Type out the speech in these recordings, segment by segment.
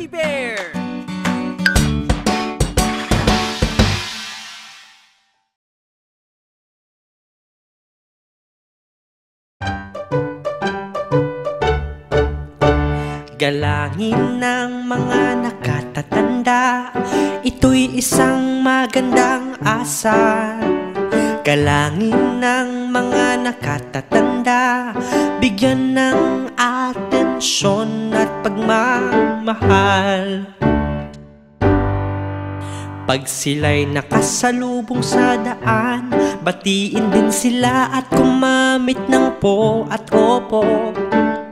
Fuzzy Bear! Galangin ng mga nakatatanda, ito'y isang magandang asal. Galangin ng mga nakatatanda, bigyan ng atensyon at pagmamahal. Pag sila'y nakasalubong sa daan, batiin din sila at gumamit ng po at opo.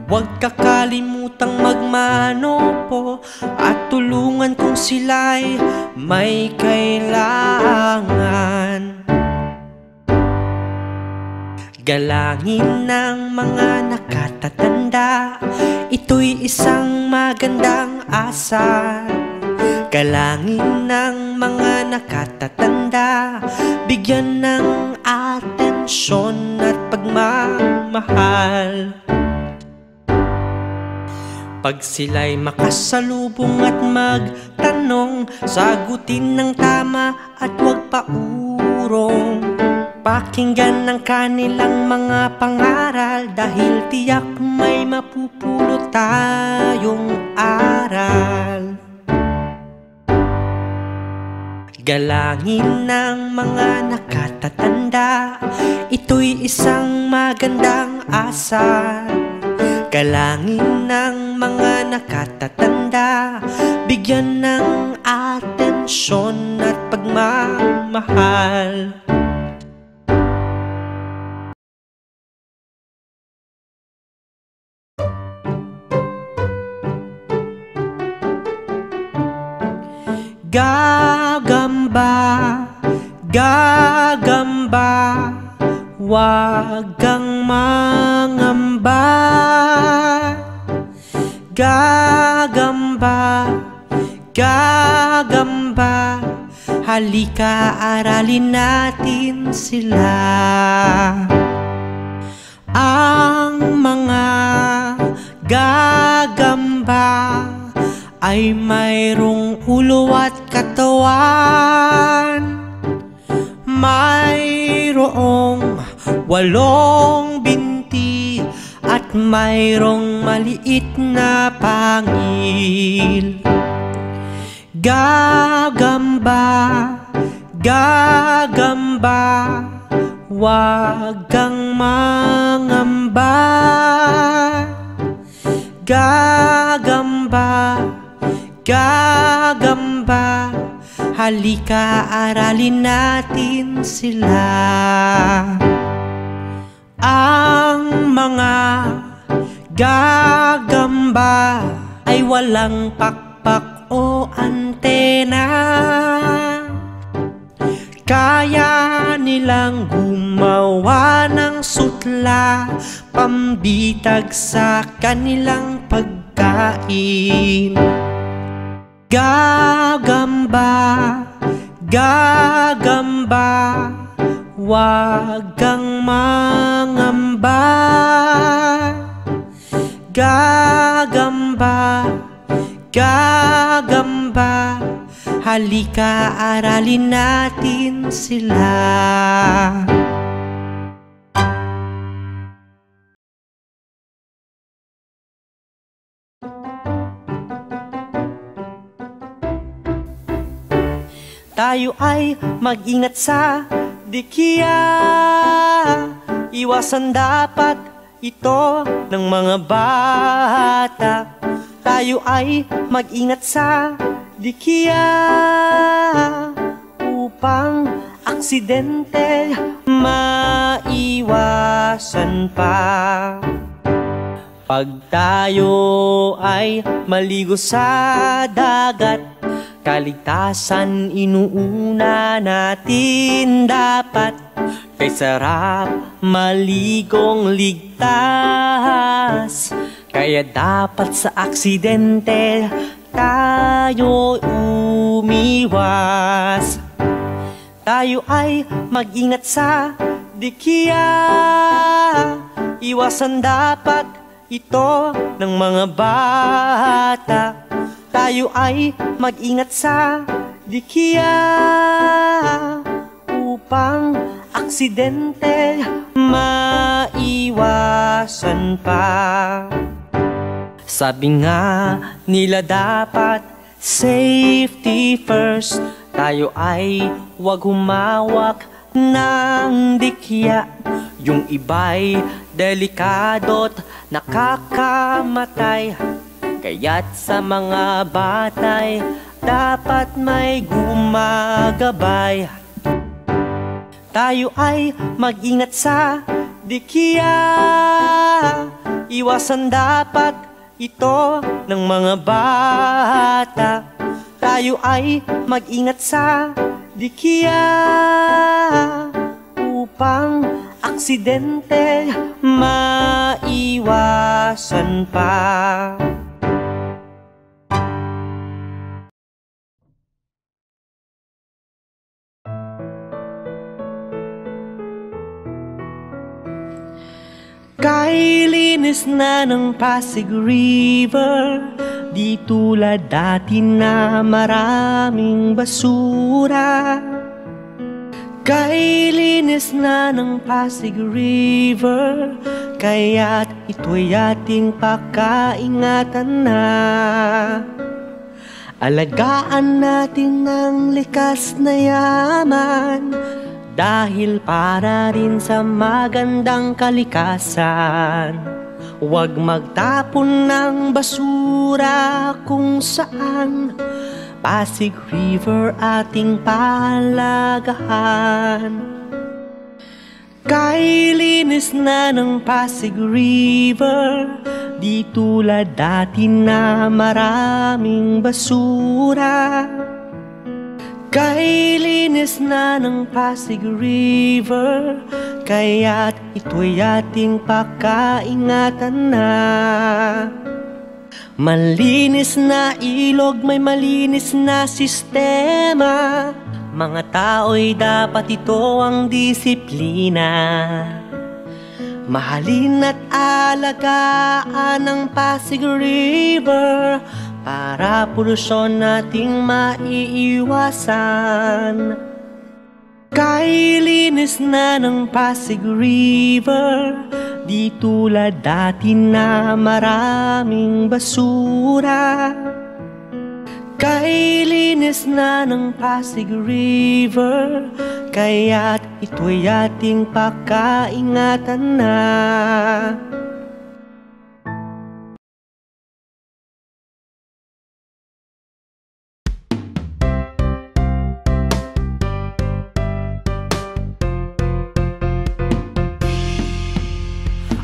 Huwag kakalimutang magmano po at tulungan kung sila'y may kailangan. Galangin ng mga nakatatanda, ito'y isang magandang asal. Galangin ng mga nakatatanda, bigyan ng atensyon at pagmamahal. Pag sila'y makasalubong at magtanong, sagutin ng tama at huwag paurong. Pakinggan ng kanilang mga pangaral, dahil tiyak may mapupulot tayong aral. Galangin ng mga nakatatanda, ito'y isang magandang asal. Galangin ng mga nakatatanda, bigyan ng atensyon at pagmamahal. Gagamba, gagamba, huwag kang mangamba. Gagamba, gagamba, halika aralin natin sila. Ang mga gagamba ay mayroong ulo at katawan. Mayroong 8 binti at mayroong maliit na pangil. Gagamba, gagamba, huwag kang mangamba. Gagamba, gagamba, halika aralin natin sila. Ang mga gagamba ay walang pakpak o antena. Kaya nilang gumawa ng sutla, pambitag sa kanilang pagkain. Gagamba, gagamba, huwag kang mangamba. Gagamba, gagamba, halika aralin natin sila. Tayo ay mag-ingat sa dikiya, iwasan dapat ito ng mga bata. Tayo ay mag-ingat sa dikiya upang aksidente maiwasan pa. Pag tayo ay maligo sa dagat, kaligtasan inuuna natin dapat. Kay sarap maligong ligtas, kaya dapat sa aksidente tayo umiwas. Tayo ay mag-ingat sa dikiya, iwasan dapat ito ng mga bata. tayo ay mag-ingat sa dikiya upang aksidente maiwasan pa. Sabi nga nila dapat safety first, tayo ay huwag humawak ng dikya. Yung iba'y delikado't nakakamatay, kaya't sa mga batay dapat may gumagabay. Tayo ay mag-ingat sa dikiya, iwasan dapat ito ng mga bata. Tayo ay mag-ingat sa dikiya upang aksidente maiwasan pa. Kay linis na ng Pasig River, di tulad dati na maraming basura. Kay linis na ng Pasig River, kaya't ito'y ating pakaingatan na. Alagaan natin ang likas na yaman, dahil para rin sa magandang kalikasan. Huwag magtapon ng basura kung saan, Pasig River ating palagahan. Kay linis na ng Pasig River, di tulad dati na maraming basura. Kay linis na ng Pasig River, kaya't ito'y ating pakaingatan na. Malinis na ilog, may malinis na sistema. Mga tao'y dapat ito ang disiplina. Mahalin at alagaan ang Pasig River, para polusyon nating maiiwasan. Kay linis na ng Pasig River, di tulad dati na maraming basura. Kay linis na ng Pasig River, kaya't ito'y ating pakaingatan na.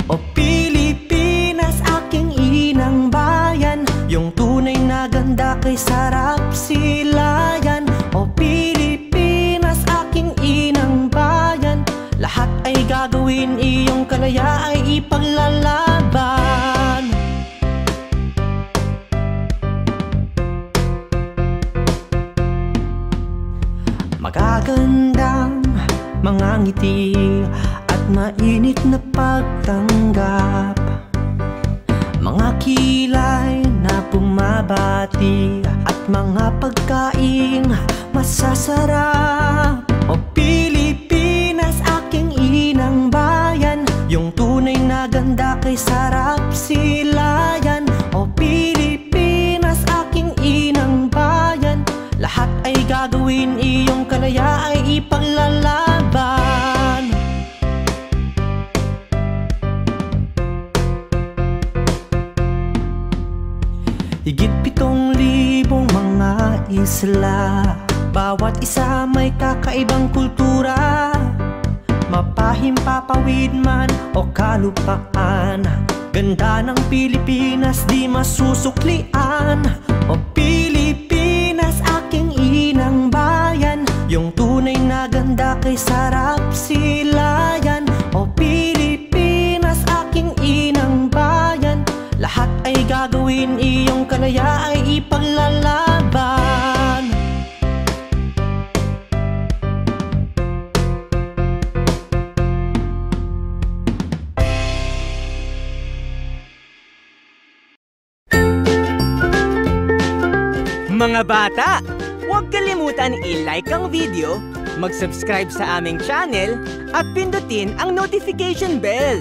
O Pilipinas, aking inang bayan, yung tunay na ganda kay sarap silayan. O Pilipinas, aking inang bayan, lahat ay gagawin, iyong kalaya ay ipaglalaban. Magagandang mga ngiti at mainit na pagtanggap, mga kilay na bumabati at mga pagkain masasarap. O Pilipinas, aking inang bayan, yung tunay na ganda kay sarap silayan. O Pilipinas, aking inang bayan, lahat ay gagawin, iyong kalaya ay ipaglalaban. Higit 7,000 mga isla, bawat isa may kakaibang kultura. Mapahimpapawid man o kalupaan, ganda ng Pilipinas di masusuklian. O Pilipinas, aking inang bayan, yung tunay na ganda kay sarap silayan. O Pilipinas, aking inang bayan, lahat ay gagawin, iyong kalaya ay ipaglalaban. Mga bata, huwag kalimutan i-like ang video, mag-subscribe sa aming channel, at pindutin ang notification bell.